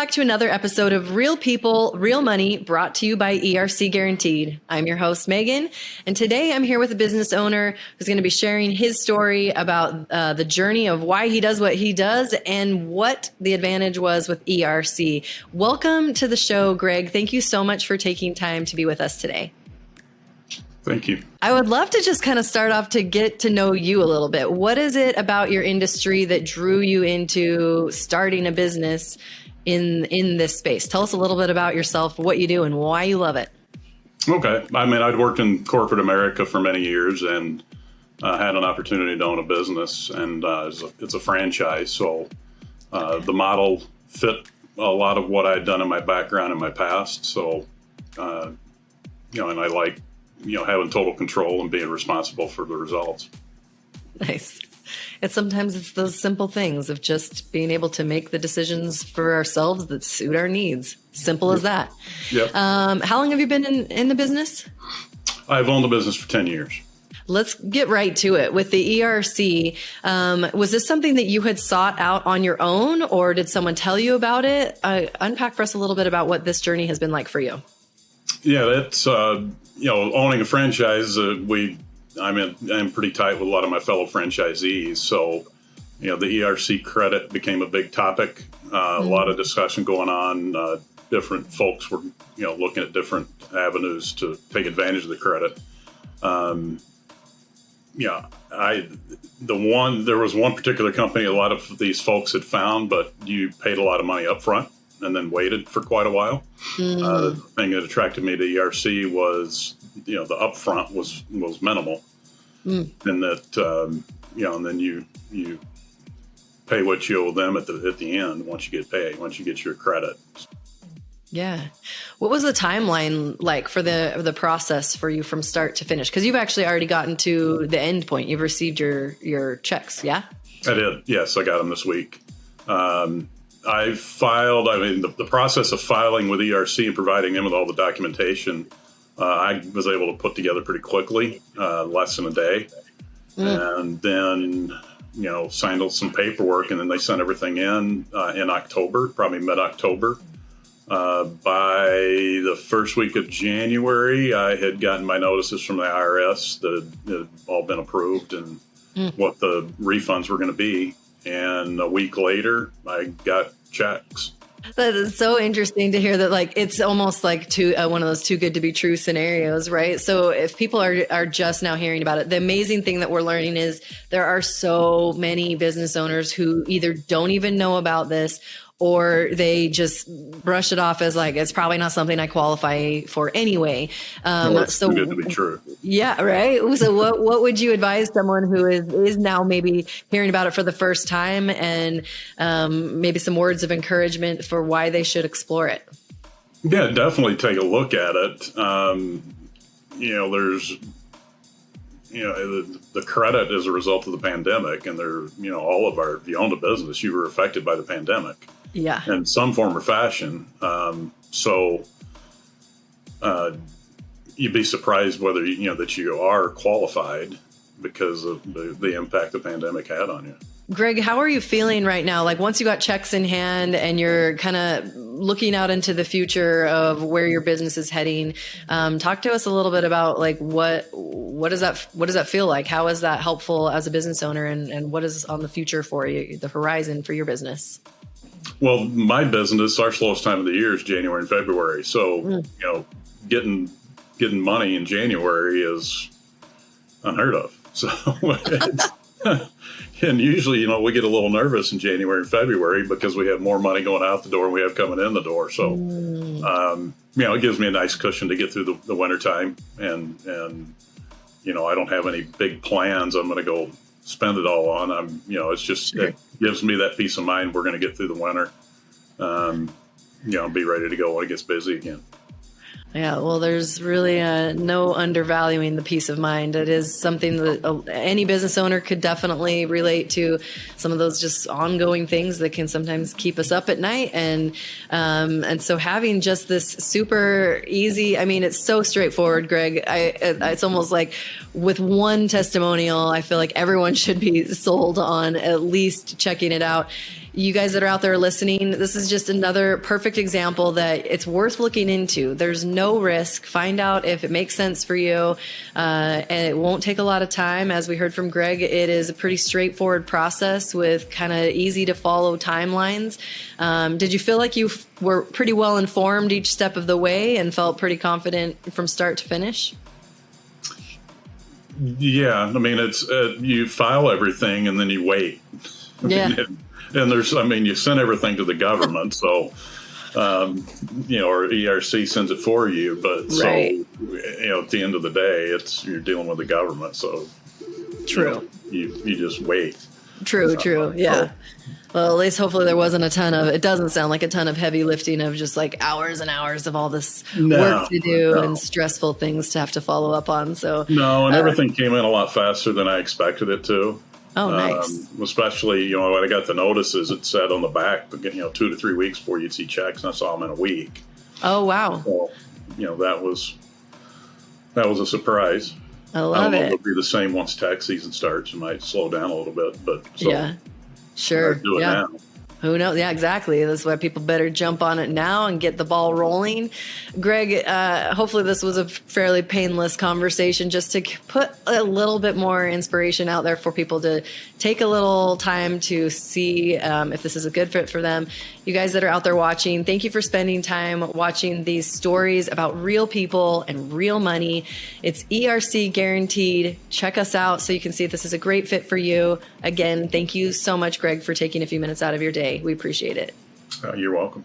back to another episode of Real People, Real Money, brought to you by ERC Guaranteed. I'm your host, Megan, and today I'm here with a business owner who's going to be sharing his story about the journey of why he does what he does and what the advantage was with ERC. Welcome to the show, Greg. Thank you so much for taking time to be with us today. Thank you. I would love to just kind of start off to get to know you a little bit. What is it about your industry that drew you into starting a business in this space? Tell us a little bit about yourself, what you do, and why you love it. Okay. I mean, I'd worked in corporate America for many years and had an opportunity to own a business, and it's a franchise. So the model fit a lot of what I'd done in my background in my past. So, and I like, having total control and being responsible for the results. Nice. Sometimes it's those simple things of just being able to make the decisions for ourselves that suit our needs. Simple as that. Yep. How long have you been in the business? I've owned the business for 10 years. Let's get right to it. With the ERC, was this something that you had sought out on your own, or did someone tell you about it? Unpack for us a little bit about what this journey has been like for you. Yeah, that's, owning a franchise, I'm pretty tight with a lot of my fellow franchisees. So, the ERC credit became a big topic. A lot of discussion going on. Different folks were, looking at different avenues to take advantage of the credit. There was one particular company a lot of these folks had found, but you paid a lot of money up front and then waited for quite a while. The thing that attracted me to ERC was, the upfront was minimal, and that and then you pay what you owe them at the end once you get paid, once you get your credit. Yeah. What was the timeline like for the process for you from start to finish? Because you've actually already gotten to the end point. You've received your checks, yeah? I did. Yes, I got them this week. I filed, the process of filing with ERC and providing them with all the documentation, I was able to put together pretty quickly, less than a day. And then, signed some paperwork, and then they sent everything in October, probably mid-October. By the first week of January, I had gotten my notices from the IRS that had all been approved and what the refunds were going to be. And a week later, I got checks. That is so interesting to hear that, like, it's almost like one of those too good to be true scenarios, right? So if people are just now hearing about it, the amazing thing that we're learning is there are so many business owners who either don't even know about this, or they just brush it off as like, it's probably not something I qualify for anyway. It's too good to be true. Yeah, right. So what would you advise someone who is now maybe hearing about it for the first time, and maybe some words of encouragement for why they should explore it? Yeah, definitely take a look at it. There's the credit as a result of the pandemic, and all of if you owned a business, you were affected by the pandemic. Yeah. In some form or fashion. So you'd be surprised whether, that you are qualified because of the impact the pandemic had on you. Greg, how are you feeling right now? Like, once you got checks in hand and you're kind of looking out into the future of where your business is heading, talk to us a little bit about, like, what does that feel like? How is that helpful as a business owner, and what is on the future for you, the horizon for your business? Well, my business, our slowest time of the year is January and February. So, getting money in January is unheard of. So, and usually, we get a little nervous in January and February because we have more money going out the door than we have coming in the door. So, it gives me a nice cushion to get through the winter time. And I don't have any big plans I'm going to go spend it all on. It's just, it gives me that peace of mind. We're going to get through the winter, be ready to go when it gets busy again. Yeah, well, there's really no undervaluing the peace of mind. It is something that any business owner could definitely relate to. Some of those just ongoing things that can sometimes keep us up at night, and so having just this super easy. I mean, it's so straightforward, Greg. It's almost like with one testimonial, I feel like everyone should be sold on at least checking it out. you guys that are out there listening, this is just another perfect example that it's worth looking into. There's no risk. Find out if it makes sense for you. And it won't take a lot of time. As we heard from Greg, it is a pretty straightforward process with kind of easy to follow timelines. Did you feel like you were pretty well informed each step of the way and felt pretty confident from start to finish? Yeah, I mean, it's you file everything and then you wait. Yeah. And there's, I mean, you send everything to the government, so or ERC sends it for you. But right. So, at the end of the day, you're dealing with the government, so true. You just wait. True. Yeah. Well, at least hopefully there wasn't it doesn't sound like a ton of heavy lifting of just like hours and hours of all this work to do and stressful things to have to follow up on. So no, and everything came in a lot faster than I expected it to. Oh, nice. Especially, when I got the notices, it said on the back, 2 to 3 weeks before you'd see checks, and I saw them in a week. Oh, wow. So, that was a surprise. I love I don't know it. if it'll be the same once tax season starts. It might slow down a little bit, but yeah, sure. Do it now. Who knows? Yeah, exactly. That's why people better jump on it now and get the ball rolling. Greg, hopefully this was a fairly painless conversation just to put a little bit more inspiration out there for people to take a little time to see if this is a good fit for them. You guys that are out there watching, thank you for spending time watching these stories about real people and real money. It's ERC guaranteed. Check us out so you can see if this is a great fit for you. Again, thank you so much, Greg, for taking a few minutes out of your day. We appreciate it. You're welcome.